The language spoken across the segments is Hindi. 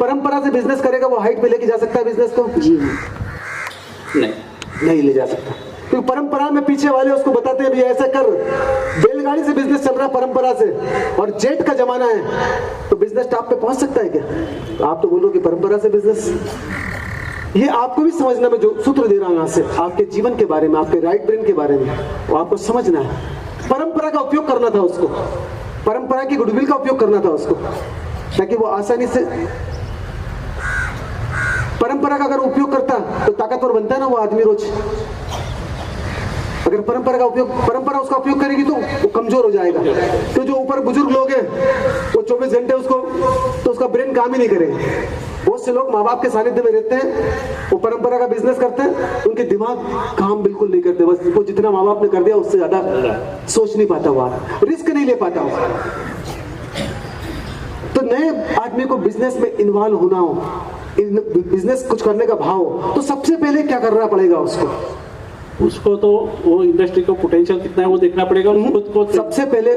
परंपरा से बिजनेस करेगा वो हाइट पे लेके जा सकता है बिजनेस को? जी नहीं ले जा सकता, क्योंकि परंपरा में पीछे वाले उसको बताते हैं भी ऐसा कर। बैलगाड़ी से बिजनेस चल रहा है परंपरा से, और जेट का जमाना है, तो बिजनेस टॉप पे पहुंच सकता है क्या? तो आप तो बोलोगे परंपरा से बिजनेस। ये आपको भी समझना, मैं जो सूत्र दे रहा हूं यहां से आपके जीवन के बारे में, आपके राइट ब्रेन के बारे में, वो आपको समझना है। परंपरा का उपयोग करना था उसको, परंपरा की गुडविल का उपयोग करना था उसको, ताकि वो आसानी से परंपरा का अगर उपयोग करता तो ताकतवर बनता है ना वो आदमी रोज। अगर परंपरा उसका उपयोग करेगी तो वो कमजोर हो जाएगा। तो जो ऊपर बुजुर्ग लोग हैं वो 24 घंटे उसका ब्रेन काम ही नहीं करेगा। बहुत से लोग माँ बाप के सानिध्य में रहते हैं, वो परंपरा का बिजनेस करते हैं, उनके दिमाग काम बिल्कुल नहीं करते, बस वो जितना माँ बाप ने कर दिया उससे ज्यादा सोच नहीं पाता, हुआ रिस्क नहीं ले पाता। तो नए आदमी को बिजनेस में इन्वॉल्व होना हो, बिजनेस कुछ करने का भाव हो, तो सबसे पहले क्या करना पड़ेगा उसको तो वो इंडस्ट्री का पोटेंशियल कितना है वो देखना पड़ेगा। खुद को सबसे पहले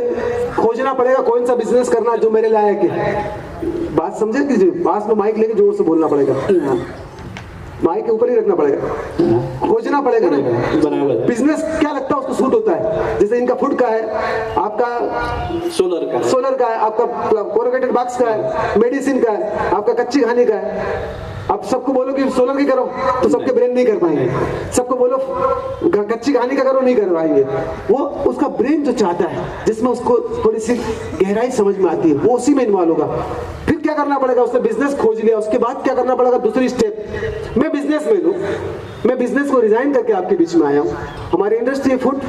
खोजना पड़ेगा कौन सा बिजनेस करना जो मेरे लायक है। बात समझे कीजिए, पास में माइक लेके जोर से बोलना पड़ेगा, माइक के ऊपर ही रखना पड़ेगा, खोजना पड़ेगा ना बिजनेस क्या लगता है उसको सूट होता है। जैसे इनका फूड का है, आपका सोलर का है, आपका कोरोगेटेड बॉक्स का है, मेडिसिन का है, आपका कच्ची खाने का है। अब सबको बोलो कि सोलर की करो तो सबके ब्रेन नहीं कर पाएंगे, सबको बोलो कच्ची कहानी का करो नहीं कर पाएंगे। वो उसका ब्रेन जो चाहता है, जिसमें उसको थोड़ी सी गहराई समझ में आती है, वो उसी में इन्वॉल्व होगा। फिर क्या करना पड़ेगा, उसने बिजनेस खोज लिया, उसके बाद क्या करना पड़ेगा, दूसरी स्टेप। मैं बिजनेस में हूँ, मैं बिजनेस को रिजाइन करके आपके बीच में आया हूँ। हमारी इंडस्ट्री फूड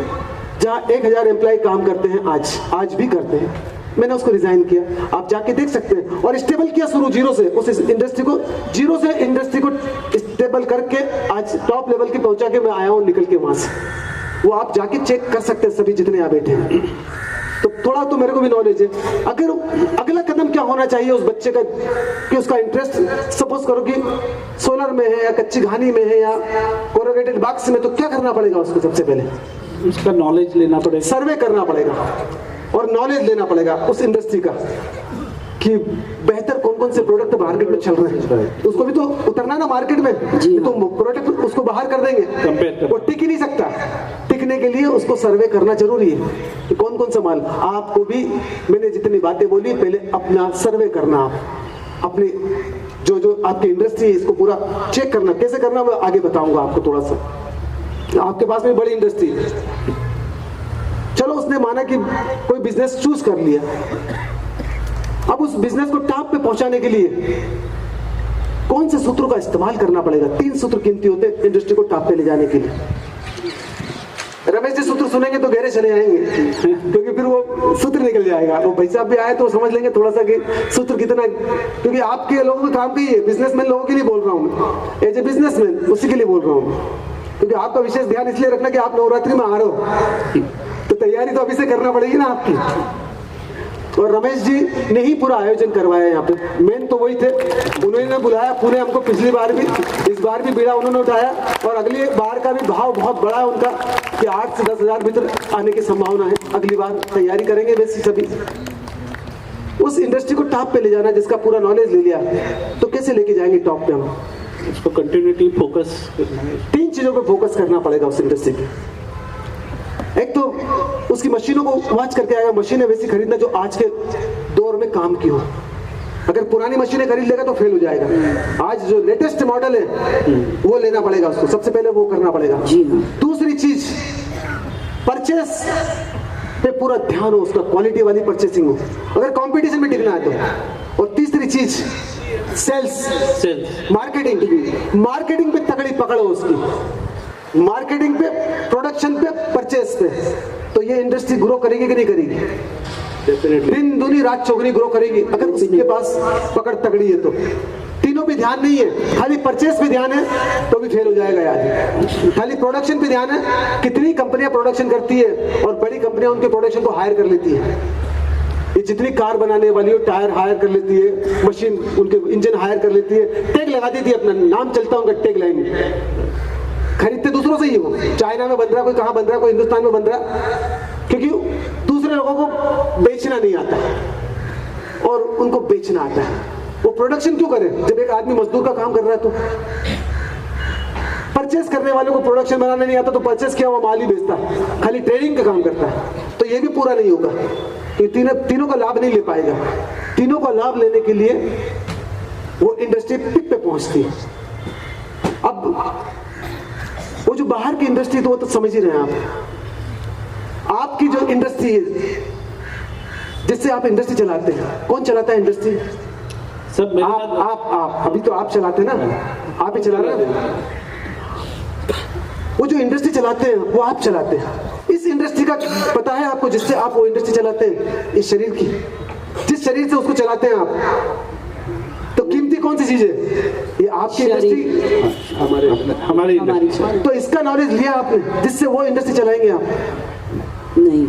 जहाँ 1000 एम्प्लॉय काम करते हैं, आज भी करते हैं, मैंने उसको रिजाइन किया, आप जाके देख सकते हैं। और स्टेबल किया शुरू जीरो से, उस इंडस्ट्री को जीरो से इंडस्ट्री को स्टेबल करके आज टॉप लेवल की पहुंचा के मैं आया हूं निकल के वहां से। वो आप जाके चेक कर सकते हैं सभी जितने यहाँ बैठे हैं। तो थोड़ा तो मेरे को भी नॉलेज है। अगर अगला कदम क्या होना चाहिए उस बच्चे का, कि उसका इंटरेस्ट सपोज करो कि सोलर में है या कच्ची घानी में है या कोरोगेटेड बॉक्स में, तो क्या करना पड़ेगा उसको? सबसे पहले उसका नॉलेज लेना पड़ेगा, सर्वे करना पड़ेगा और नॉलेज लेना पड़ेगा उस इंडस्ट्री का, कि बेहतर कौन कौन से प्रोडक्ट मार्केट में चल रहे हैं। उसको भी तो उतरना ना मार्केट में, तो प्रोडक्ट उसको बाहर कर देंगे, वो टिक ही नहीं सकता। टिकने के लिए उसको सर्वे करना जरूरी है कि कौन कौन सा माल। आपको भी मैंने जितनी बातें बोली, पहले अपना सर्वे करना, अपने जो आपकी इंडस्ट्री है इसको पूरा चेक करना। कैसे करना मैं आगे बताऊंगा आपको थोड़ा सा। आपके पास में बड़ी इंडस्ट्री है, चलो उसने माना कि कोई बिजनेस चूज कर लिया, अब उस बिजनेस को टॉप पे पहुंचाने के लिए कौन से सूत्रों का इस्तेमाल करना पड़ेगा? 3 सूत्र कीमती होते हैं इंडस्ट्री को टॉप पे ले जाने के लिए। रमेश जी सूत्र सुनेंगे तो गहरे चले आएंगे, क्योंकि फिर वो सूत्र निकल जाएगा। वो भाई साहब भी आए तो समझ लेंगे थोड़ा सा कि सूत्र कितना, क्योंकि आपके लोगों का काम का ही है। बिजनेसमैन लोगों के लिए बोल रहा हूँ मैं, एज ए बिजनेसमैन उसी के लिए बोल रहा हूँ, क्योंकि आपका विशेष ध्यान इसलिए रखना कि आप नवरात्रि में आ रहे हो, तो तैयारी तो अभी से करना पड़ेगी ना आपकी। और रमेश जी ने ही पूरा आयोजन करवाया यहाँ पे, मेन तो वही थे, उन्होंने बुलाया पूरे हमको। पिछली बार भी, इस बार भी बीड़ा उन्होंने उठाया, और अगली बार का भी भाव बहुत बड़ा है उनका कि 8 से 10 हजार भीतर आने की संभावना है। अगली बार तैयारी करेंगे वैसे सभी। उस इंडस्ट्री को टॉप पे ले जाना, जिसका पूरा नॉलेज ले लिया, तो कैसे लेके जाएंगे टॉप पे हम? उसको कंटिन्यूटी फोकस, 3 चीजों पे फोकस करना पड़ेगा उस इंडस्ट्री पे। एक तो उसकी मशीनों को वॉच करके आएगा, मशीनें वैसी खरीदना जो आज के दौर में काम की हो। अगर पुरानी मशीनें खरीद लेगा तो फेल हो जाएगा। आज जो लेटेस्ट मॉडल है वो लेना पड़ेगा उसको, सबसे पहले वो करना पड़ेगा। दूसरी चीज, परचेस पे पूरा ध्यान हो उसका, क्वालिटी वाली परचेसिंग हो अगर कंपटीशन में टिकना है तो। और तीसरी चीज, सेल्स, मार्केटिंग पे तगड़ी पकड़ हो उसकी, मार्केटिंग पे, प्रोडक्शन पे, परचेस पे। तो ये इंडस्ट्री ग्रो करेगी कि नहीं करेगी? दिन दुनी रात चौगनी ग्रो करेगी अगर उसके पास पकड़ तगड़ी है तो। तीनों पे ध्यान नहीं है, खाली परचेस पे ध्यान है तो भी फेल हो जाएगा यार। खाली प्रोडक्शन पे ध्यान है, कितनी कंपनियां प्रोडक्शन करती है और बड़ी कंपनियां उनके प्रोडक्शन को हायर कर लेती है। ये जितनी कार बनाने वाली हो, टायर हायर कर लेती है, मशीन उनके इंजन हायर कर लेती है, टैग लगा देती है, अपना नाम चलता है उनका टैग लाइन। खरीदते दूसरों से ही हो, चाइना में बन रहा, कोई कहां बन रहा, कोई हिंदुस्तान में बन रहा, क्योंकि दूसरे लोगों को बेचना नहीं आता और उनको बेचना आता है। वो प्रोडक्शन क्यों करे जब एक आदमी मजदूर का काम कर रहा है? तो परचेस करने वाले को प्रोडक्शन बनाना नहीं आता तो परचेस किया हुआ माल ही बेचता है, खाली ट्रेडिंग का काम करता है, तो ये भी पूरा नहीं होगा। तो तीनों का लाभ नहीं ले पाएगा। तीनों का लाभ लेने के लिए वो इंडस्ट्री पिक पे पहुंचती है। अब वो जो बाहर की इंडस्ट्री तो वो तो समझ ही रहे हैं आप। आपकी जो इंडस्ट्री है जिससे आप इंडस्ट्री चलाते हैं, कौन चलाता है इंडस्ट्री? सब मेरे आप अभी तो आप चलाते हैं ना, आप ही चला रहे हैं। वो जो इंडस्ट्री चलाते हैं वो आप चलाते हैं। इस इंडस्ट्री का पता है आपको जिससे आप वो इंडस्ट्री चलाते हैं? इस शरीर की, जिस शरीर से उसको चलाते हैं आप, तो कीमती कौन सी चीज है? ये आपकी इंडस्ट्री, हमारी इंडस्ट्री। तो इसका नॉलेज लिया आपने जिससे वो इंडस्ट्री चलाएंगे आप? नहीं।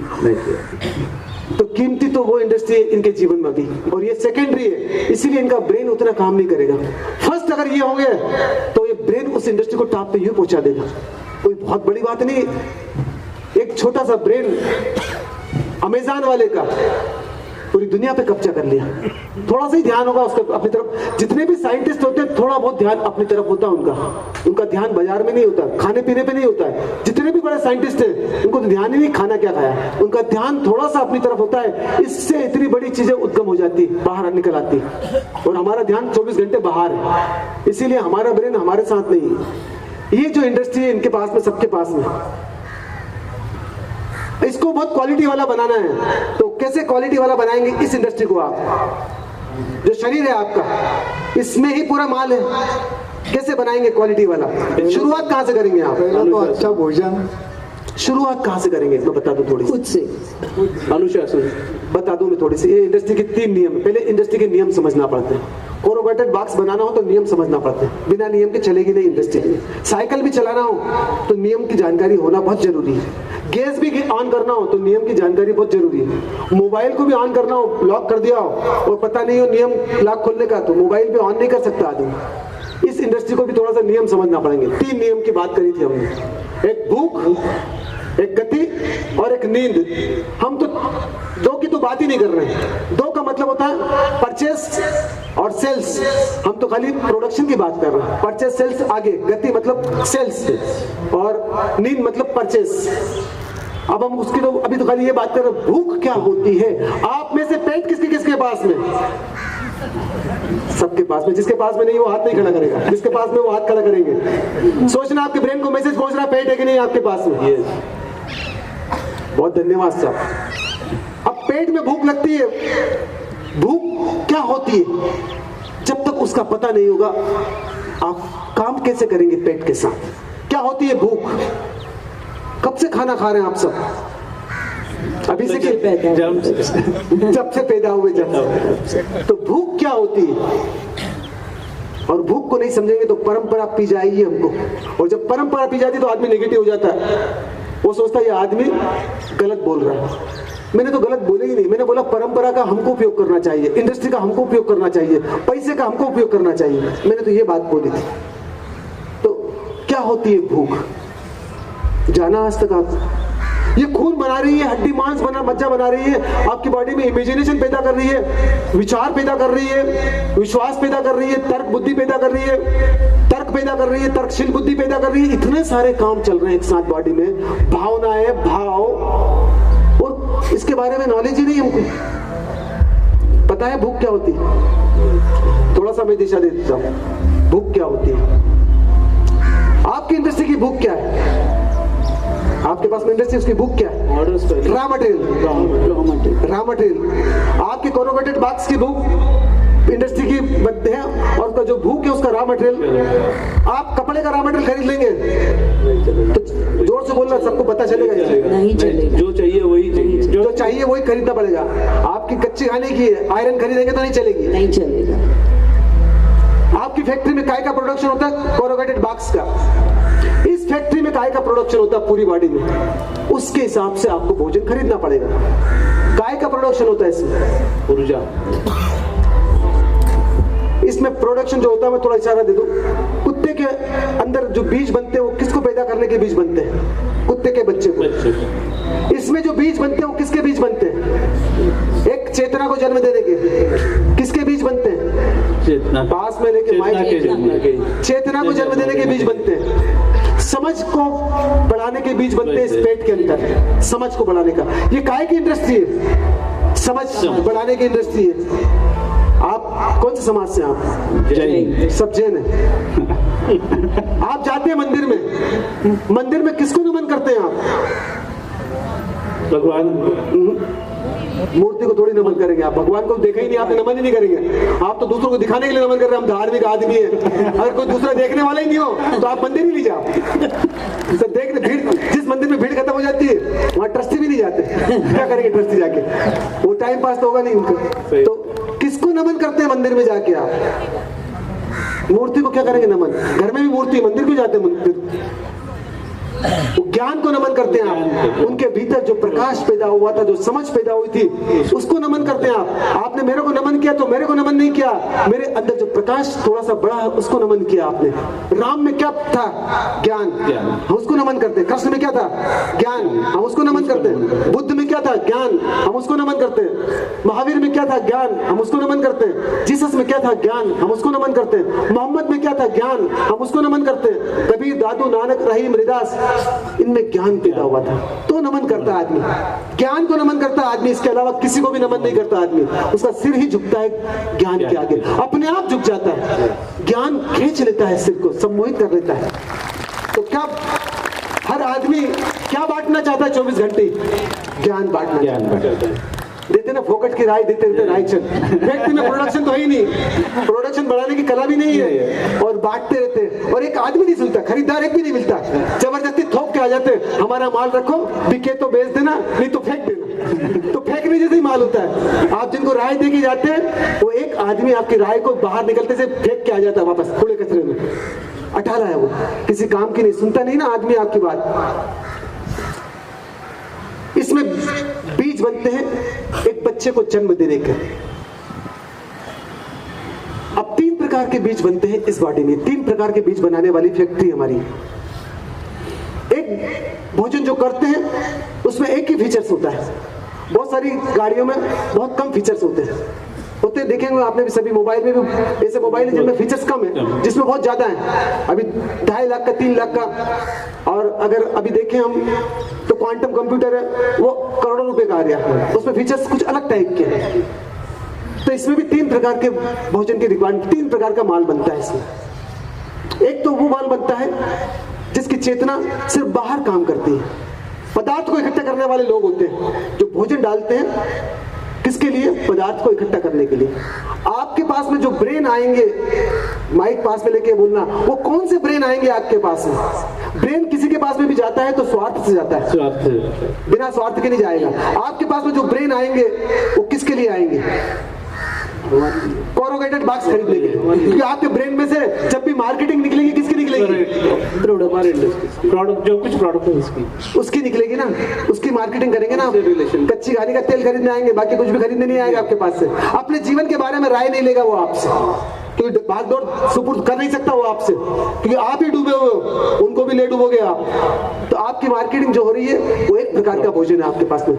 तो कीमती तो वो इंडस्ट्री है इनके जीवन में भी, और ये सेकेंडरी है, इसीलिए इनका ब्रेन उतना काम नहीं करेगा। फर्स्ट अगर ये हो गया तो ये ब्रेन उस इंडस्ट्री को टॉप पे यूं पहुंचा देगा। कोई बहुत बड़ी बात नहीं, एक छोटा सा ब्रेन अमेज़न वाले का पूरी दुनिया पे कब्जा कर लिया। थोड़ा सा ही ध्यान होगा उसका अपनी तरफ। जितने भी साइंटिस्ट होते हैं थोड़ा बहुत ध्यान अपनी तरफ होता है उनका ध्यान बाजार में नहीं होता, खाने पीने पे नहीं होता है। जितने भी बड़े साइंटिस्ट हैं उनको तो ध्यान ही नहीं खाना क्या खाया, उनका ध्यान थोड़ा सा अपनी तरफ होता है। इससे इतनी बड़ी चीजें उद्गम हो जाती, बाहर निकल आती, और हमारा ध्यान 24 घंटे बाहर है, इसीलिए हमारा ब्रेन हमारे साथ नहीं है। ये जो इंडस्ट्री है इनके पास में, सबके पास में, इसको बहुत क्वालिटी वाला बनाना है। तो कैसे क्वालिटी वाला बनाएंगे इस इंडस्ट्री को? आप जो शरीर है आपका, इसमें ही पूरा माल है, कैसे बनाएंगे क्वालिटी वाला? शुरुआत कहां से करेंगे आप? पहला तो अच्छा भोजन। शुरुआत कहां से करेंगे मैं बता दूं थोड़ी सी। खुद से अनुशासन बता दूं मैं थोड़ी सी। ये इंडस्ट्री के 3 नियम है। पहले इंडस्ट्री के नियम समझना पड़ते हैं। कोरोगेटेड बॉक्स बनाना हो तो नियम समझना पड़ते हैं, बिना नियम के चलेगी नहीं इंडस्ट्री। साइकिल भी चलाना हो तो नियम की जानकारी होना बहुत जरूरी है। गैस भी ऑन करना हो तो नियम की जानकारी बहुत जरूरी है। मोबाइल को भी ऑन करना हो, लॉक कर दिया हो और पता नहीं हो नियम लॉक खोलने का, तो मोबाइल भी ऑन नहीं कर सकता आदमी। इस इंडस्ट्री को भी थोड़ा सा नियम समझना पड़ेंगे। 3 नियम की बात करी थी हमने, एक भूख, एक गति और एक नींद। हम तो 2 की तो बात ही नहीं कर रहे हैं। 2 का मतलब होता है परचेस और सेल्स। हम तो खाली प्रोडक्शन की बात कर रहे हैं। परचेस सेल्स आगे, गति मतलब सेल्स, और नींद मतलब परचेस। अब हम उसकी तो अभी तो खाली ये बात कर रहे हैं भूख क्या होती है। आप में से पेट किसके पास में? सबके पास में। जिसके पास में नहीं वो हाथ नहीं खड़ा करेगा, जिसके पास में वो हाथ खड़ा करेंगे। सोचना आपके ब्रेन को मैसेज पहुंच रहा है पेट है कि नहीं आपके पास में। बहुत धन्यवाद साहब। अब पेट में भूख लगती है, भूख क्या होती है जब तक उसका पता नहीं होगा आप काम कैसे करेंगे पेट के साथ? क्या होती है भूख? कब से खाना खा रहे हैं आप सब? अभी से जब से पैदा हुए जब। तो भूख क्या होती है? और भूख को नहीं समझेंगे तो परंपरा पी जाएगी हमको, और जब परंपरा पी जाती तो आदमी नेगेटिव हो जाता है। वो सोचता है ये आदमी गलत बोल रहा है। मैंने तो गलत बोले ही नहीं, मैंने बोला परंपरा का हमको उपयोग करना चाहिए, इंडस्ट्री का हमको उपयोग करना चाहिए, पैसे का हमको उपयोग करना चाहिए। मैंने तो ये बात बोली थी। तो क्या होती है भूख? जाना आज तक आप? ये खून बना रही है, हड्डी मांस बना, मज्जा बना रही है, आपकी बॉडी में इमेजिनेशन पैदा कर रही है, विचार पैदा कर रही है, विश्वास पैदा कर रही है, तर्क बुद्धि पैदा कर रही है, तर्क पैदा कर रही है, तर्कशील बुद्धि पैदा कर रही है। इतने सारे काम चल रहे हैं एक साथ बॉडी में, भावनाएं, भाव, और इसके बारे में नॉलेज ही नहीं हमको। पता है भूख क्या होती है? थोड़ा सा मैं दिशा दे देता हूं। भूख क्या होती है? आपकी इंडस्ट्री की भूख क्या है? आपके पास में इंडस्ट्री, उसकी भूख क्या है? Raw material. Raw material. आपकी कोरोगेटेड बॉक्स की भूख इंडस्ट्री की बनते हैं, और उसका जो भूख है उसका रॉ मटेरियल। आप कपड़े का रॉ मटेरियल खरीद लेंगे तो जोर से बोलना, सबको पता चलेगा? नहीं चलेगा। जो चाहिए वही चाहिए, जो चाहिए वही खरीदना पड़ेगा। आपकी कच्ची खाने की आयरन खरीदेंगे तो नहीं चलेगी। नहीं चलेगा। आपकी फैक्ट्री में काय का प्रोडक्शन होता है? कोरोगेटेड बॉक्स का। इस फैक्ट्री में काय का प्रोडक्शन होता है पूरी बॉडी में, उसके हिसाब से आपको भोजन खरीदना पड़ेगा। काय का प्रोडक्शन होता है इसमें? ऊर्जा। इसमें प्रोडक्शन जो होता है, मैं थोड़ा इशारा दे दूं, कुत्ते के अंदर जो बीज बनते हैं वो किसको पैदा करने के बीज बनते हैं? कुत्ते के बच्चे को। इसमें जो बीज बनते हैं वो किसके बीज बनते हैं? एक चेतना को जन्म देने के। किसके बीज बनते हैं? चेतना, पास में लेके माइक, चेतना को जन्म देने के बीज बनते हैं, समझ को बढ़ाने के बीज बनते हैं इस पेट के अंदर, समझ को बढ़ाने का। ये काहे की इंडस्ट्री है? समझ बढ़ाने की इंडस्ट्री है। आप कौन से समाज से? आप जैन। सब जैन है। आप जाते हैं मंदिर में, मंदिर में किसको नमन करते हैं आप? भगवान, मूर्ति को थोड़ी नमन करेंगे आप, भगवान को देखा ही नहीं आपने, नमन ही नहीं करेंगे आप। तो दूसरों को दिखाने के लिए नमन कर रहे हैं, हम धार्मिक आदमी हैं। अगर कोई दूसरा देखने वाला ही नहीं हो तो आप मंदिर ही नहीं जाओ। तो देखने भीड़, जिस मंदिर में भीड़ खत्म हो जाती है वहां ट्रस्टी भी नहीं जाते। क्या करेंगे ट्रस्टी जाके? वो टाइम पास तो होगा नहीं उनका। तो किसको नमन करते हैं मंदिर में जाके आप? मूर्ति को क्या करेंगे नमन? घर में भी मूर्ति, मंदिर क्यों जाते हैं? मंदिर ज्ञान को नमन करते हैं आप। उनके भीतर जो प्रकाश पैदा हुआ था, जो समझ पैदा हुई थी, उसको नमन करते हैं आप। आपने मेरे को नमन किया तो मेरे को नमन नहीं किया, मेरे अंदर जो प्रकाश थोड़ा सा बड़ा है उसको नमन किया आपने। राम में क्या था? ज्ञान, हम उसको नमन करते हैं। कृष्ण में क्या था? ज्ञान, हम उसको नमन करते हैं। बुद्ध में क्या था? ज्ञान, हम उसको नमन करते हैं। महावीर में क्या था? ज्ञान, हम उसको नमन करते हैं। जीसस में क्या था? ज्ञान, हम उसको नमन करते हैं। मोहम्मद में क्या था? ज्ञान, हम उसको नमन करते हैं। कबीर, दादू, नानक, रहीम, रैदास, इनमें ज्ञान पैदा हुआ था तो नमन करता है आदमी। ज्ञान को नमन करता है आदमी, इसके अलावा किसी को भी नमन नहीं करता आदमी। उसका सिर ही झुकता है ज्ञान के आगे, अपने आप झुक जाता है। ज्ञान खींच लेता है सिर को, सम्मोहित कर लेता है। तो क्या हर आदमी क्या बांटना चाहता है? 24 घंटे ज्ञान बांटना चाहता है। देते ना फोकट की राय, देते रहते राय चल, व्यक्ति में प्रोडक्शन तो है ही नहीं, प्रोडक्शन बढ़ाने की कला भी नहीं है, और बांटते रहते। और एक आदमी नहीं सुनता, खरीदार एक भी नहीं मिलता, जबरदस्ती थोप के आ जाते, हमारा माल रखो, बिके तो बेच देना, नहीं तो फेंक देना। तो फेंकने जैसे ही माल होता है। आप जिनको राय दे के जाते हैं वो एक आदमी आपकी राय को बाहर निकलते से फेंक के आ जाता है वापस कूड़े कचरे में। अठाला है वो, किसी काम की नहीं, सुनता नहीं ना आदमी आपकी बात। इसमें बीज बनते हैं एक बच्चे को जन्म देने के। अब 3 प्रकार के बीज बनते हैं इस बॉडी में। 3 प्रकार के बीज बनाने वाली फैक्ट्री हमारी। एक भोजन जो करते हैं उसमें एक ही फीचर्स होता है। बहुत सारी गाड़ियों में बहुत कम फीचर्स होते हैं, देखेंगे आपने भी, सभी मोबाइल में भी ऐसे मोबाइल है जिनमें फीचर्स कम है, जिसमें बहुत ज्यादा है। अभी 2.5 लाख का, 3 लाख का, और अगर अभी देखें हम तो क्वांटम कंप्यूटर है वो करोड़ों रुपए का आ गया, उसमें फीचर्स कुछ अलग टाइप के हैं। तो इसमें भी 3 प्रकार के भोजन की रिक्वायरमेंट, 3 प्रकार का माल बनता है इसमें। एक तो वो माल बनता है जिसकी चेतना सिर्फ बाहर काम करती है। पदार्थ को इकट्ठा करने वाले लोग होते हैं जो भोजन डालते हैं, किसके लिए? पदार्थ को इकट्ठा करने के लिए। आपके पास में जो ब्रेन आएंगे, माइक पास में लेके बोलना, वो कौन से ब्रेन आएंगे आपके पास में? ब्रेन किसी के पास में भी जाता है तो स्वार्थ से जाता है, बिना स्वार्थ के नहीं जाएगा। आपके पास में जो ब्रेन आएंगे वो किसके लिए आएंगे? कोरोगेटेड बॉक्स खरीदने के लिए, क्योंकि आपके ब्रेन में से जब भी मार्केटिंग निकलेगी किसकी निकलेगी? प्रोडक्ट, जो कुछ प्रोडक्ट है उसकी निकलेगी ना, उसकी मार्केटिंग करेंगे ना। कच्ची गाड़ी का तेल खरीदने आएंगे, बाकी कुछ भी खरीदने नहीं आएगा आपके पास से। अपने जीवन के बारे में राय नहीं लेगा वो आपसे, क्योंकि भागदौड़ सुपुर्द कर नहीं सकता वो आपसे, क्योंकि आप ही डूबे हुए हो, उनको भी ले डूबोगे आप। तो आपकी मार्केटिंग जो हो रही है वो एक प्रकार का भोजन है आपके पास में,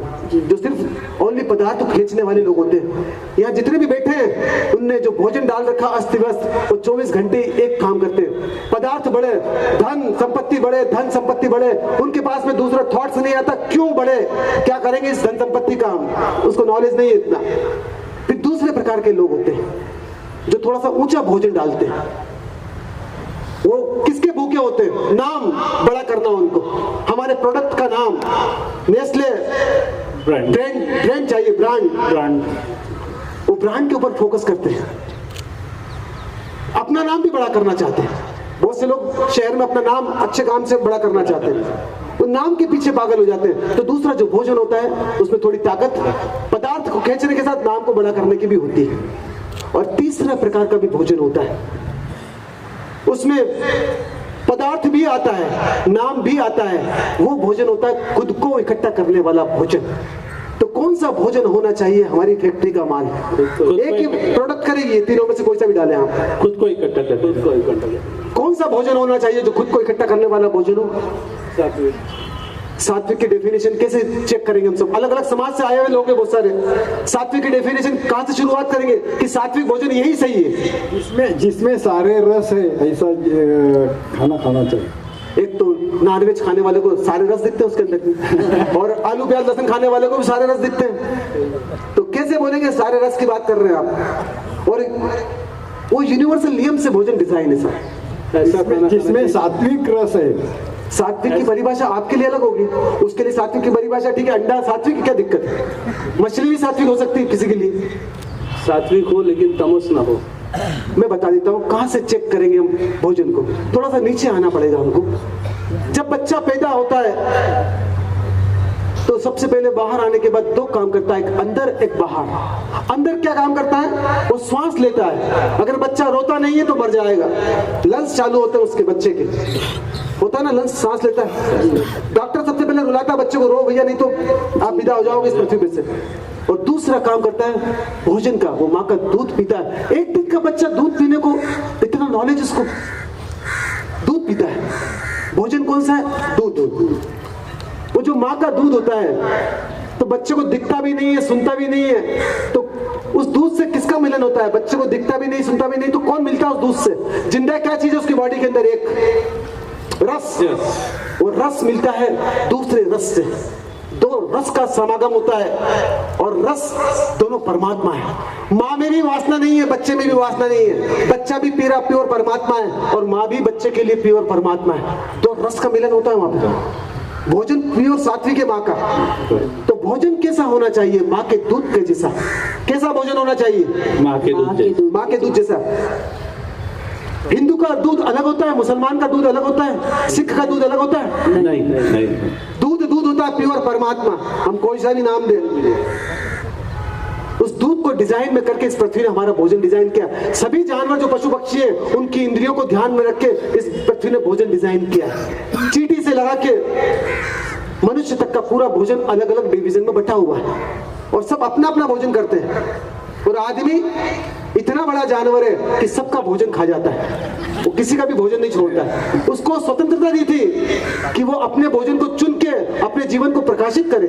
जो सिर्फ ओनली पदार्थ को खींचने वाले लोग होते हैं। यहाँ जितने भी बैठे हैं उनने जो भोजन डाल रखा अस्त व्यस्त, वो 24 घंटे एक काम करते हैं। पदार्थ बढ़े, धन संपत्ति बढ़े, धन संपत्ति बढ़े, उनके पास में दूसरा थॉट्स नहीं आता क्यों बढ़े, क्या करेंगे इस धन संपत्ति का, उसको नॉलेज नहीं है इतना। फिर दूसरे प्रकार के लोग होते हैं जो थोड़ा सा ऊंचा भोजन डालते हैं। वो किसके भूखे होते हैं? नाम बड़ा करना उनको, हमारे प्रोडक्ट का नाम, नेस्ले ब्रांड चाहिए, ब्रांड, वो ब्रांड के ऊपर फोकस करते हैं। अपना नाम भी बड़ा करना चाहते हैं। बहुत से लोग शहर में अपना नाम अच्छे काम से बड़ा करना चाहते हैं, वो नाम के पीछे पागल हो जाते हैं। तो दूसरा जो भोजन होता है उसमें थोड़ी ताकत, पदार्थ को खींचने के साथ नाम को बड़ा करने की भी होती है। और तीसरा प्रकार का भी भोजन होता है, उसमें पदार्थ भी आता है, नाम भी आता है। वो भोजन होता है खुद को इकट्ठा करने वाला भोजन। तो कौन सा भोजन होना चाहिए हमारी फैक्ट्री का माल? एक ही प्रोडक्ट करेगी, ये तीनों में से कोई सा भी डालें आप, खुद को इकट्ठा करना। कौन सा भोजन होना चाहिए जो खुद को इकट्ठा करने वाला भोजन हो? सात्विक की डेफिनेशन कैसे चेक करेंगे हम सब? अलग अलग समाज से आए हुए लोग हैं बहुत सारे। सात्विक की डेफिनेशन कहाँ से शुरुआत करेंगे कि सात्विक भोजन यही सही है? जिसमें सारे रस है ऐसा खाना खाना चाहिए। एक तो नॉनवेज खाने वाले को सारे रस दिखते हैं उसके अंदर और आलू प्याज लहसुन खाने वाले को भी सारे रस दिखते हैं। तो कैसे बोलेंगे सारे रस की बात कर रहे हैं आप? और वो यूनिवर्सल नियम से भोजन डिजाइन है सर, जिसमें सात्विक रस है। सात्विक की परिभाषा आपके लिए अलग होगी, उसके लिए सात्विक की परिभाषा ठीक है। अंडा सात्विक की क्या दिक्कत है? मछली भी सात्विक हो सकती है किसी के लिए। सात्विक हो लेकिन तमस ना हो। मैं बता देता हूँ कहाँ से चेक करेंगे हम भोजन को। थोड़ा सा नीचे आना पड़ेगा हमको। जब बच्चा पैदा होता है तो सबसे पहले बाहर आने के बाद दो काम करता है, एक अंदर एक बाहर। अंदर क्या काम करता है? वो श्वास लेता है। अगर बच्चा रोता नहीं है तो मर जाएगा। लंग्स चालू होते हैं उसके बच्चे के, होता है ना, लंग्स सांस लेता है। डॉक्टर सबसे पहले रुलाता है बच्चे को, रो भैया नहीं तो आप विदा हो जाओगे इस पृथ्वी पे से। और दूसरा काम करता है भोजन का, वो माँ का दूध पीता है। एक दिन का बच्चा दूध पीने को इतना नॉलेज, उसको दूध पीता है। भोजन कौन सा है? दूध। वो जो माँ का दूध होता है तो बच्चे को दिखता भी नहीं है, सुनता भी नहीं है। तो उस दूध से किसका मिलन होता है? बच्चे को दिखता भी नहीं, सुनता भी नहीं, तो कौन मिलता है उस दूध से? जिंदा क्या चीज है उसकी बॉडी के अंदर? एक रस। वो रस मिलता है दूसरे रस से। दो रस का समागम होता है और रस दोनों परमात्मा है। माँ में भी वासना नहीं है, बच्चे में भी वासना नहीं है। बच्चा भी प्योर परमात्मा है और माँ भी बच्चे के लिए प्योर परमात्मा है। दो रस का मिलन होता है वहां पर। भोजन प्योर सात्विक है माँ का। तो भोजन कैसा होना चाहिए? माँ के दूध के जैसा। कैसा भोजन होना चाहिए? माँ के दूध जैसा। हिंदू का दूध अलग होता है, मुसलमान का दूध अलग होता है, सिख का दूध अलग होता है? नहीं। दूध होता है प्योर परमात्मा। हम कोई सा भी नाम दे, उस दूध को डिजाइन में करके इस पृथ्वी ने हमारा भोजन डिजाइन किया। सभी जानवर जो पशु पक्षी है उनकी इंद्रियों को ध्यान में रख के इस पृथ्वी ने भोजन डिजाइन किया। चींटी से लगा के मनुष्य तक का पूरा भोजन अलग अलग डिवीजन में बटा हुआ है और सब अपना अपना भोजन करते हैं। और आदमी इतना बड़ा जानवर है कि सबका भोजन खा जाता है, वो किसी का भी भोजन नहीं छोड़ता है। उसको स्वतंत्रता दी थी कि वो अपने भोजन को चुन के अपने जीवन को प्रकाशित करे,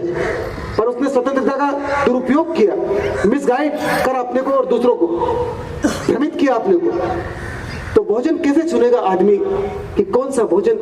पर उसने स्वतंत्रता का दुरुपयोग किया, मिसगाइड कर अपने को और दूसरों को भ्रमित किया अपने को। तो भोजन कैसे चुनेगा आदमी कि कौन सा भोजन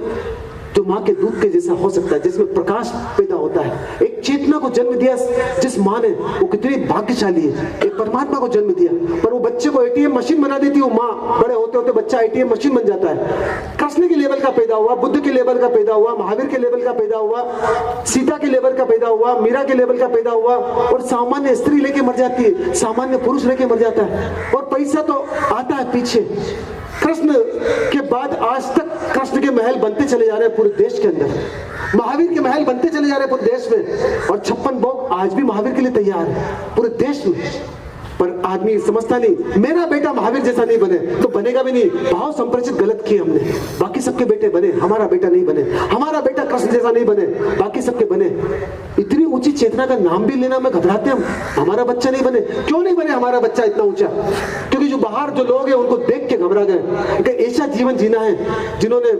जो माँ के दूध के जैसा हो सकता है, जिसमें प्रकाश पैदा होता है। एक चेतना को जन्म दिया जिस माँ ने, वो कितनी भाग्यशाली है। एक परमात्मा को जन्म दिया, पर वो बच्चे को एटीएम मशीन बना देती है वो माँ। बड़े होते होते बच्चा एटीएम मशीन बन जाता है। कृष्ण के लेवल का पैदा हुआ, बुद्ध के लेवल का पैदा हुआ, महावीर के लेवल का पैदा हुआ, सीता के लेवल का पैदा हुआ, मीरा के लेवल का पैदा हुआ, और सामान्य स्त्री लेके मर जाती है, सामान्य पुरुष लेके मर जाता है। और पैसा तो आता है पीछे। कृष्ण के बाद आज तक कृष्ण के महल बनते चले जा रहे हैं पूरे देश के अंदर। महावीर के महल बनते चले जा रहे हैं पूरे देश में, और 56 भोग आज भी महावीर के लिए तैयार है पूरे देश में। पर आदमी समझता नहीं, मेरा बेटा महावीर जैसा नहीं बने तो बनेगा भी नहीं। भाव संप्रेषित गलत किए हमने। बाकी सबके बेटे बने, हमारा बेटा नहीं बने। हमारा बेटा कृष्ण जैसा नहीं बने, बाकी सबके बने। इतनी ऊंची चेतना का नाम भी लेना में घबराते हम। हमारा बच्चा नहीं बने। क्यों नहीं बने हमारा बच्चा इतना ऊंचा? क्योंकि जो बाहर जो लोग हैं उनको देख के घबरा गए। ऐसा जीवन जीना है जिन्होंने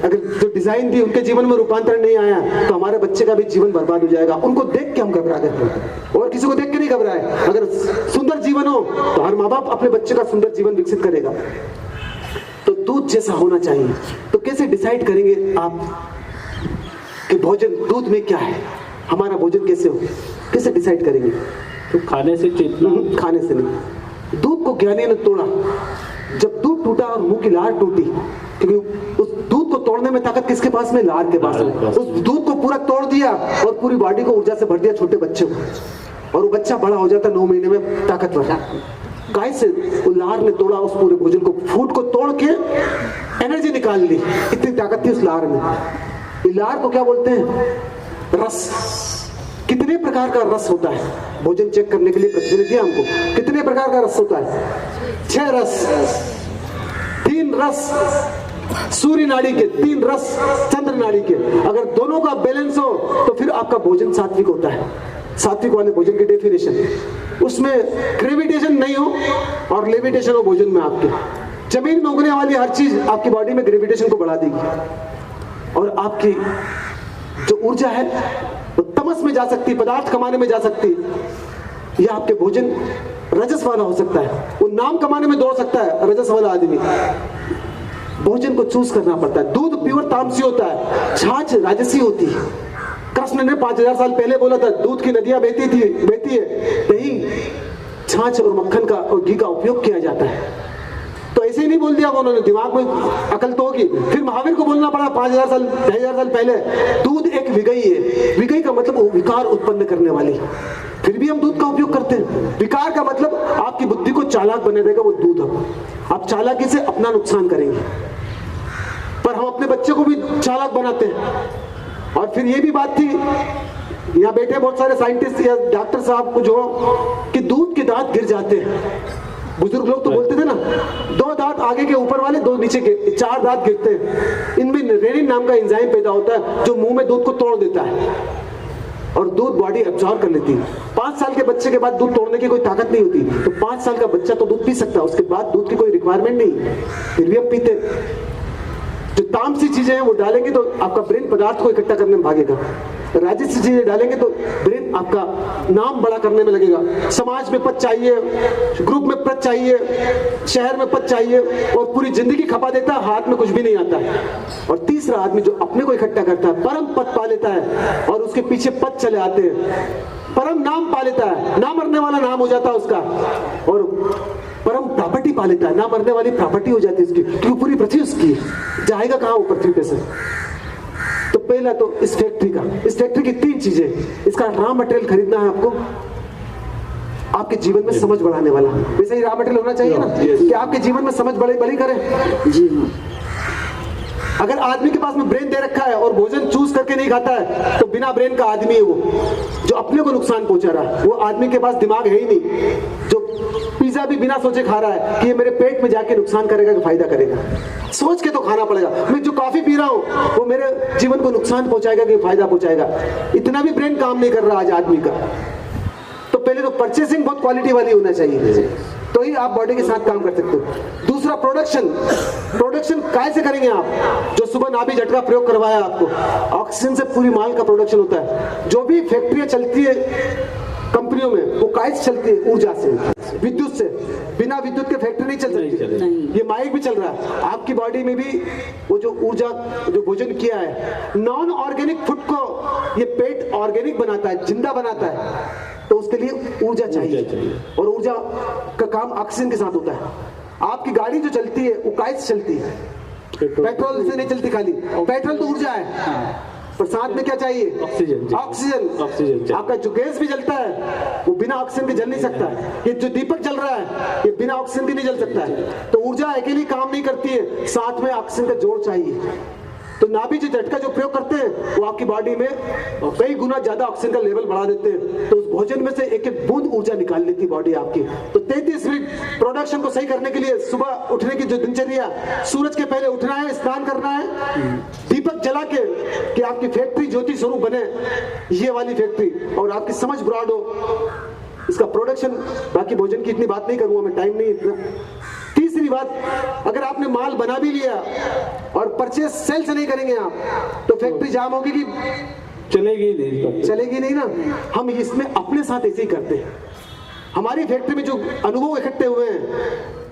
अगर जो डिजाइन दी उनके जीवन में रूपांतरण नहीं आया तो हमारे बच्चे का भी जीवन बर्बाद हो जाएगा। उनको देख के हम घबरा गए, और किसी को देख के नहीं घबराए। अगर सुंदर जीवन हो तो हर माँ बाप अपने बच्चे का सुंदर जीवन विकसित करेगा। तो दूध जैसा होना चाहिए। तो कैसे डिसाइड करेंगे आप कि भोजन दूध में क्या है? हमारा भोजन कैसे हो, कैसे डिसाइड करेंगे? तो खाने से चेतना, खाने से नहीं। दूध को ज्ञानी ने तोड़ा। जब दूध टूटा और मुंह की लार टूटी, क्योंकि उस दूध को तोड़ने में ताकत किसके पास में? लार के पास में। उस दूध को पूरा तोड़ दिया और पूरी बॉडी को ऊर्जा से भर दिया छोटे बच्चे को, और वो बच्चा बड़ा हो जाता 9 महीने में ताकतवर। गाय से वो लार ने तोड़ा उस पूरे भोजन को, फूड को तोड़ के एनर्जी निकाल ली। इतनी ताकत थी उस लार में। लार को क्या बोलते हैं? रस। कितने प्रकार का रस होता है? भोजन चेक करने के लिए पृथ्वी ने दिया हमको। कितने प्रकार का रस होता है? 6 रस। 3 रस सूर्य नाड़ी के, 3 रस चंद्र नाड़ी के। अगर दोनों का बैलेंस हो तो फिर आपका भोजन सात्विक होता है। सात्विक वाले भोजन की डेफिनेशन, उसमें ग्रेविटेशन नहीं हो और लेविटेशन हो भोजन में। आपके जमीन में उगने वाली हर चीज आपकी बॉडी में ग्रेविटेशन को बढ़ा देगी और आपकी जो ऊर्जा है वो तमस में जा सकती है, पदार्थ कमाने में जा सकती है, या आपके भोजन रजस वाला हो सकता है, वो नाम कमाने में दौड़ सकता है रजस वाला आदमी। भोजन को चूज करना पड़ता है। दूध प्योर तामसी होता है, छाछ राजसी होती है। कृष्ण ने 5000 साल पहले बोला था दूध की नदियां बहती है, दही, छाछ और मक्खन का और घी का उपयोग किया जाता है। तो ऐसे ही नहीं बोल दिया उन्होंने, दिमाग में अकल तो होगी। फिर महावीर को बोलना पड़ा 5000 साल 2000 साल पहले, दूध एक विगई है। विगई का मतलब वो विकार उत्पन्न करने वाली। फिर भी हम दूध का उपयोग करते हैं। विकार का मतलब आपकी बुद्धि को चालाक बना देगा वो दूध। आप चालाकी से अपना नुकसान करेंगे, पर हम अपने बच्चे को भी चालाक बनाते हैं। और फिर ये भी बात थी, यहाँ बैठे बहुत सारे साइंटिस्ट या डॉक्टर साहब को जो कि दूध के दांत गिर जाते हैं। बुजुर्ग लोग तो बोलते थे ना, 2 दांत आगे के ऊपर वाले, 2 नीचे के, 4 दांत गिरते हैं। इनमें रेनिन नाम का एंजाइम पैदा होता है जो मुंह में दूध को तोड़ देता है और दूध बॉडी एब्जॉर्ब कर लेती है। 5 साल के बच्चे के बाद दूध तोड़ने की कोई ताकत नहीं होती, तो 5 साल का बच्चा तो दूध पी सकता है, उसके बाद दूध की कोई रिक्वायरमेंट नहीं, फिर भी हम पीते। जो तामसी चीजें हैं वो डालेंगे तो आपका ब्रेन पदार्थ को इकट्ठा करने में भागेगा, राजसी चीजें डालेंगे तो ब्रेन आपका नाम बड़ा करने में लगेगा। समाज में पद चाहिए, ग्रुप में पद चाहिए, शहर में पद चाहिए, और पूरी जिंदगी खपा देता है, हाथ में कुछ भी नहीं आता है। और तीसरा आदमी जो अपने को इकट्ठा करता है, परम पद पा लेता है और उसके पीछे पद चले आते हैं, परम नाम पा लेता है, ना मरने वाला नाम हो जाता है उसका, और परम प्रॉपर्टी पा लेता है, ना मरने वाली प्रॉपर्टी हो जाती है उसकी, क्योंकि पूरी पृथ्वी उसकी है। जाएगा कहां वो पृथ्वी पे से? तो पहला तो इस फैक्ट्री की 3 चीजें। इसका रॉ मटेरियल खरीदना है आपको, आपके जीवन में समझ बढ़ाने वाला। वैसे ही रॉ मटेरियल होना चाहिए ना कि आपके जीवन में समझ बड़ी करे। जी, अगर आदमी के पास में ब्रेन दे रखा है और भोजन चूज करके नहीं खाता है तो बिना ब्रेन का आदमी है वो, जो अपने को नुकसान पहुंचा रहा है। वो आदमी के पास दिमाग है ही नहीं, जो पिज्जा भी बिना सोचे खा रहा है कि ये मेरे पेट में जाके नुकसान करेगा कि फायदा करेगा। सोच के तो खाना पड़ेगा। मैं जो कॉफी पी रहा हूं वो मेरे जीवन को नुकसान पहुंचाएगा कि फायदा पहुंचाएगा। इतना भी ब्रेन काम नहीं कर रहा आज आदमी का। तो पहले तो परचेसिंग बहुत क्वालिटी वाली होना चाहिए, तो ही आप बॉडी के साथ काम कर सकते हो। दूसरा प्रोडक्शन कैसे करेंगे आप? जो सुबह नाभि झटका प्रयोग करवाया आपको, ऑक्सीजन से पूरी माल का प्रोडक्शन होता है। जो भी फैक्ट्रियां चलती है कंपनियों में वो कैसे चलती है? ऊर्जा से, विद्युत से। बिना विद्युत के फैक्ट्री नहीं चल सकती। ये माइक भी चल रहा है, आपकी बॉडी में भी वो जो ऊर्जा, जो भोजन किया है, नॉन ऑर्गेनिक फूड को ये पेट ऑर्गेनिक बनाता है, जिंदा बनाता है। तो उसके लिए ऊर्जा चाहिए, और ऊर्जा का काम ऑक्सीजन के साथ होता है। आपकी गाड़ी जो चलती है वो कैसे चलती है? पेट्रोल से नहीं चलती खाली, पेट्रोल तो ऊर्जा है, पर साथ में क्या चाहिए? ऑक्सीजन। आपका जो गैस भी जलता है वो बिना ऑक्सीजन के जल नहीं सकता। ये जो दीपक जल रहा है ये बिना ऑक्सीजन के नहीं जल सकता है। तो ऊर्जा अकेली काम नहीं करती है, साथ में ऑक्सीजन का जोड़ चाहिए। तो नाभि जो झटका जो प्रयोग करते हैं वो आपकी बॉडी में कई गुना ज्यादा ऑक्सीजन का लेवल बढ़ा देते हैं। तो उस भोजन में से एक एक बूंद ऊर्जा निकाल लेती बॉडी आपकी। तो 33 मिनट प्रोडक्शन को सही करने के लिए सुबह उठने की जो दिनचर्या, सूरज के पहले उठना है, स्नान करना है, दीपक जला के कि आपकी फैक्ट्री ज्योति स्वरूप बने, ये वाली फैक्ट्री, और आपकी समझ ब्रॉड हो, इसका प्रोडक्शन। बाकी भोजन की इतनी बात नहीं करूंगा मैं, टाइम नहीं इतना। तीसरी बात, अगर आपने माल बना भी लिया और परचेस सेल से नहीं करेंगे आप, तो फैक्ट्री जाम होगी कि चलेगी नहीं ना। हम इसमें अपने साथ ऐसे ही करते हैं। हमारी फैक्ट्री में जो अनुभव इकट्ठे हुए हैं,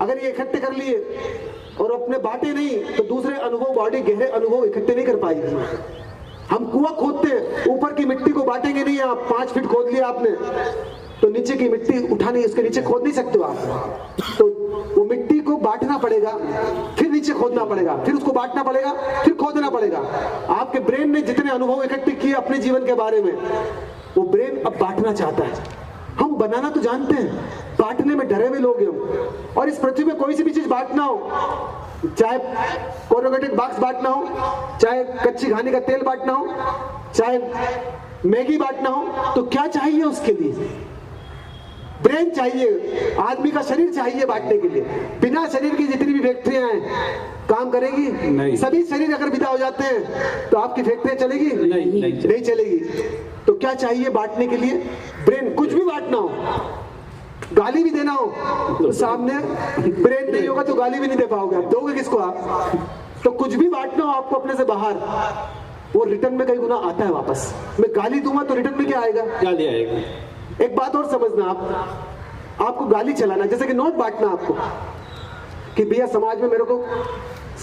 अगर ये इकट्ठे कर लिए और अपने बांटे नहीं, तो दूसरे अनुभव, बॉडी गहरे अनुभव इकट्ठे नहीं कर पाएगी। हम कुआं खोदते हैं, ऊपर की मिट्टी को बांटेंगे नहीं। आप 5 फीट खोद लिया आपने, तो नीचे की मिट्टी उठानी, उसके नीचे खोद नहीं सकते हो आप। तो वो मिट्टी को बांटना पड़ेगा, फिर नीचे खोदना पड़ेगा, फिर उसको बांटना पड़ेगा, फिर खोदना पड़ेगा। आपके ब्रेन ने जितने अनुभव इकट्ठे किए अपने जीवन के बारे में, वो ब्रेन अब बांटना चाहता है। हम बनाना तो जानते हैं, बांटने में डरे हुए लोग हैं हम। और इस पृथ्वी में कोई सी भी चीज बांटना हो, चाहे कोरोगेटेड बॉक्स बांटना हो, चाहे कच्ची घानी का तेल बांटना हो, चाहे मैगी बांटना हो, तो क्या चाहिए उसके लिए? ब्रेन चाहिए, आदमी का शरीर चाहिए बांटने के लिए। बिना शरीर की जितनी भी फैक्ट्रियां हैं काम करेगी नहीं। सभी शरीर अगर विदा हो जाते हैं तो आपकी फैक्ट्रियां चलेगी नहीं चलेगी। तो क्या चाहिए बांटने के लिए? ब्रेन। कुछ भी बांटना हो, गाली भी देना हो तो सामने ब्रेन नहीं होगा तो गाली भी नहीं दे पाओगे। आप दोगे किसको? आप तो कुछ भी बांटना हो आपको अपने से बाहर, वो रिटर्न में कई गुना आता है वापस। मैं गाली दूंगा तो रिटर्न में क्या आएगा? गाली आएगी। एक बात और समझना, आपको गाली चलाना, जैसे कि नोट बांटना आपको, कि भैया समाज में मेरे को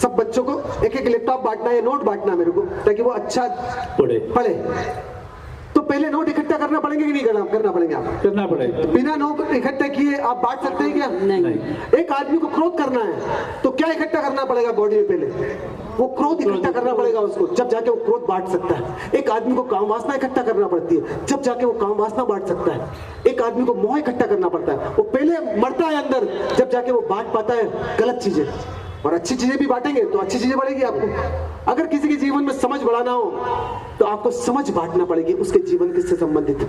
सब बच्चों को एक एक लैपटॉप बांटना है, नोट बांटना मेरे को, ताकि वो अच्छा पढ़े। तो पहले नोट इकट्ठा करना पड़ेंगे कि नहीं करना पड़ेंगे? आप करना पड़ेगा। बिना नोट इकट्ठा किए आप बांट सकते हैं क्या? नहीं। एक आदमी को क्रोध करना है तो क्या इकट्ठा करना पड़ेगा बॉडी में? पहले वो क्रोध इकट्ठा करना पड़ेगा उसको, जब जाके वो क्रोध बांट सकता है। एक आदमी को काम वासना इकट्ठा करना पड़ती है, जब जाके वो काम वासना बांट सकता है। एक आदमी को मोह इकट्ठा करना पड़ता है, वो पहले मरता है अंदर, जब जाके वो बांट पाता है गलत चीजें। और अच्छी चीजें भी बांटेंगे तो अच्छी चीजें बढ़ेगी आपको। अगर किसी के जीवन में समझ बढ़ाना हो तो आपको समझ बांटना पड़ेगी उसके जीवन से संबंधित।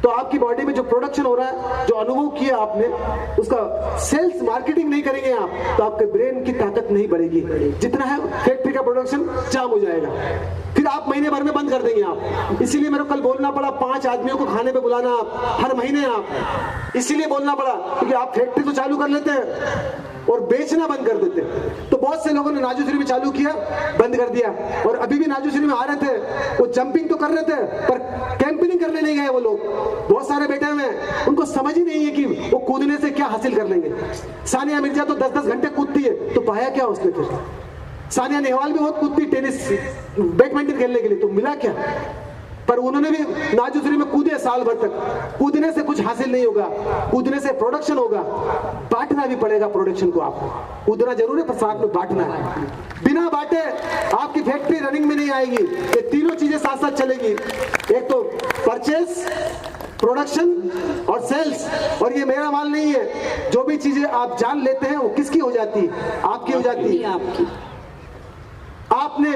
तो आपकी बॉडी में जो प्रोडक्शन हो रहा है, जो अनुभव किया आपने, उसका सेल्स मार्केटिंग नहीं करेंगे आप तो आपके ब्रेन की ताकत नहीं बढ़ेगी। जितना है फैक्ट्री का प्रोडक्शन जाम हो जाएगा, फिर आप महीने भर में बंद कर देंगे आप। इसीलिए मेरे को कल बोलना पड़ा 5 आदमियों को खाने पे बुलाना आप हर महीने आप, इसीलिए बोलना पड़ा क्योंकि आप फैक्ट्री तो चालू कर लेते हैं और बेचना बंद कर देते। तो बहुत से लोगों ने नाजूश्री में चालू किया, बंद कर दिया, और अभी भी नाजूश्री में आ रहे थे, वो जंपिंग तो कर रहे थे पर कैंपिंग करने नहीं गए। वो लोग बहुत सारे बैठे हुए हैं, उनको समझ ही नहीं है कि वो कूदने से क्या हासिल कर लेंगे। सानिया मिर्जा तो 10-10 घंटे कूदती है, तो पाया क्या उसने? फिर सानिया नेहवाल भी बहुत कूदती टेनिस बैडमिंटन खेलने के लिए, तो मिला क्या? पर उन्होंने भी नाजूश्री में कूदे साल भर तक। कूदने से कुछ हासिल नहीं होगा, कूदने से प्रोडक्शन होगा। बांटना भी पड़ेगा प्रोडक्शन को आपको। कूदना जरूर है पर साथ में बांटना है। बिना बांटे आपकी फैक्ट्री रनिंग में नहीं आएगी। ये तीनों चीजें साथ साथ चलेगी, एक तो परचेस, प्रोडक्शन और सेल्स। और ये मेरा माल नहीं है, जो भी चीजें आप जान लेते हैं वो किसकी हो जाती है? आपकी हो जाती है। आपने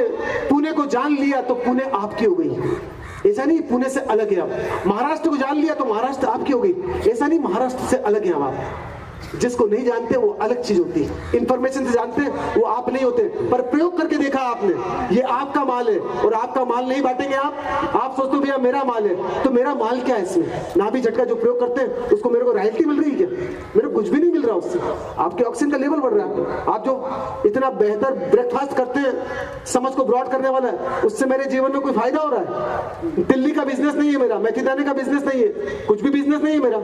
पुणे को जान लिया तो पुणे आपकी हो गई। ऐसा नहीं पुणे से अलग है आप। महाराष्ट्र को जान लिया तो महाराष्ट्र आपकी हो गई। ऐसा नहीं महाराष्ट्र से अलग है हम आप। जिसको नहीं जानते वो अलग चीज होती है। इंफॉर्मेशन से जानते वो आप नहीं होते, पर प्रयोग करके देखा आपने, ये आपका माल है और आपका माल नहीं बांटेंगे आप सोचते हो भैया मेरा माल है, तो मेरा माल क्या है इसमें? नाभि झटका जो प्रयोग करते हैं उसको मेरे को रॉयल्टी मिल रही है क्या? मेरे को कुछ भी नहीं मिल रहा उससे। आपके ऑक्सीजन का लेवल बढ़ रहा है। आप जो इतना बेहतर ब्रेकफास्ट करते हैं, समझ को ब्रॉड करने वाला है, उससे मेरे जीवन में कोई फायदा हो रहा है? दिल्ली का बिजनेस नहीं है मेरा, मेथी दाने का बिजनेस नहीं है, कुछ भी बिजनेस नहीं है मेरा,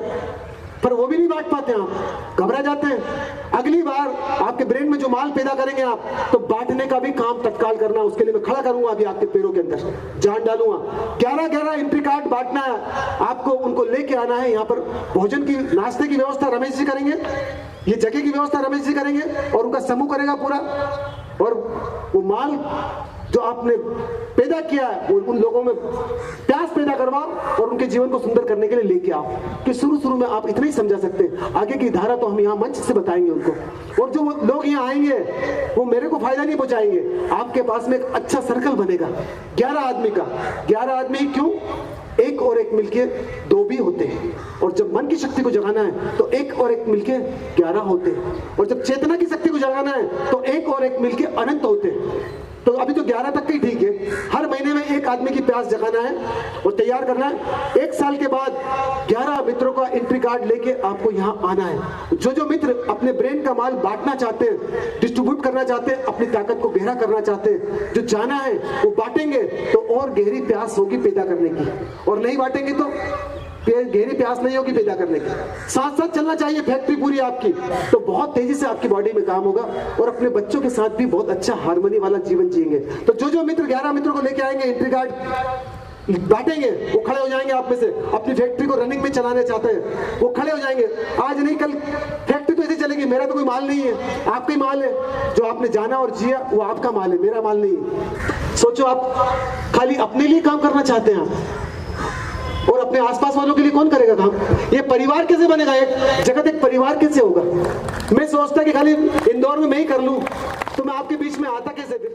पर वो भी नहीं बांट पाते। आप घबरा जाते हैं। अगली बार आपके ब्रेन में जो माल पैदा करेंगे आप, तो बांटने का भी काम तत्काल करना। उसके लिए मैं खड़ा करूंगा अभी आपके पैरों के अंदर, जान डालूंगा। 11 एंट्री कार्ड बांटना है आपको, उनको लेके आना है यहाँ पर। भोजन की, नाश्ते की व्यवस्था रमेश जी करेंगे, ये जगह की व्यवस्था रमेश जी करेंगे और उनका समूह करेगा पूरा। और वो माल जो आपने पैदा किया है वो उन लोगों में प्यास पैदा करवाओ और उनके जीवन को सुंदर करने के लिए लेके आओ। कि शुरू में आप इतना ही समझा सकते हैं, आगे की धारा तो हम यहाँ मंच से बताएंगे उनको। और जो लोग यहाँ आएंगे वो मेरे को फायदा नहीं पहुंचाएंगे। आपके पास में एक अच्छा सर्कल बनेगा 11 आदमी का। 11 आदमी क्यों? एक और एक मिलके 2 भी होते हैं, और जब मन की शक्ति को जगाना है तो एक और एक मिलके 11 होते हैं, और जब चेतना की शक्ति को जगाना है तो एक और एक मिलके अनंत होते हैं। तो अभी तो 11 तक ही ठीक है। हर महीने में एक आदमी की प्यास जगाना है और तैयार करना है। 1 साल के बाद 11 मित्रों का एंट्री कार्ड लेके आपको यहाँ आना है। जो मित्र अपने ब्रेन का माल बांटना चाहते हैं, डिस्ट्रीब्यूट करना चाहते हैं, अपनी ताकत को गहरा करना चाहते हैं, जो जाना है वो बांटेंगे तो और गहरी प्यास होगी पैदा करने की, और नहीं बांटेंगे तो गहरी प्यास नहीं होगी पैदा करने की। साथ साथ चलना चाहिए फैक्ट्री पूरी आपकी, तो बहुत तेजी से आपकी बॉडी में काम होगा और अपने बच्चों के साथ भी बहुत अच्छा हार्मनी वाला जीवन जिएंगे। तो जो मित्र 11 मित्रों को लेके आएंगे, एंट्री कार्ड बांटेंगे, वो खड़े हो जाएंगे आप में से। अपनी फैक्ट्री को रनिंग में चलाने चाहते हैं वो खड़े हो जाएंगे। आज नहीं कल फैक्ट्री तो ऐसे चलेगी। मेरा तो कोई माल नहीं है, आपका ही माल है। जो आपने जाना और जिया वो आपका माल है, मेरा माल नहीं है। सोचो, आप खाली अपने लिए काम करना चाहते हैं और अपने आसपास वालों के लिए कौन करेगा काम? ये परिवार कैसे बनेगा? एक जगत, एक परिवार कैसे होगा? मैं सोचता कि खाली इंदौर में मैं ही कर लूं, तो मैं आपके बीच में आता कैसे फिर?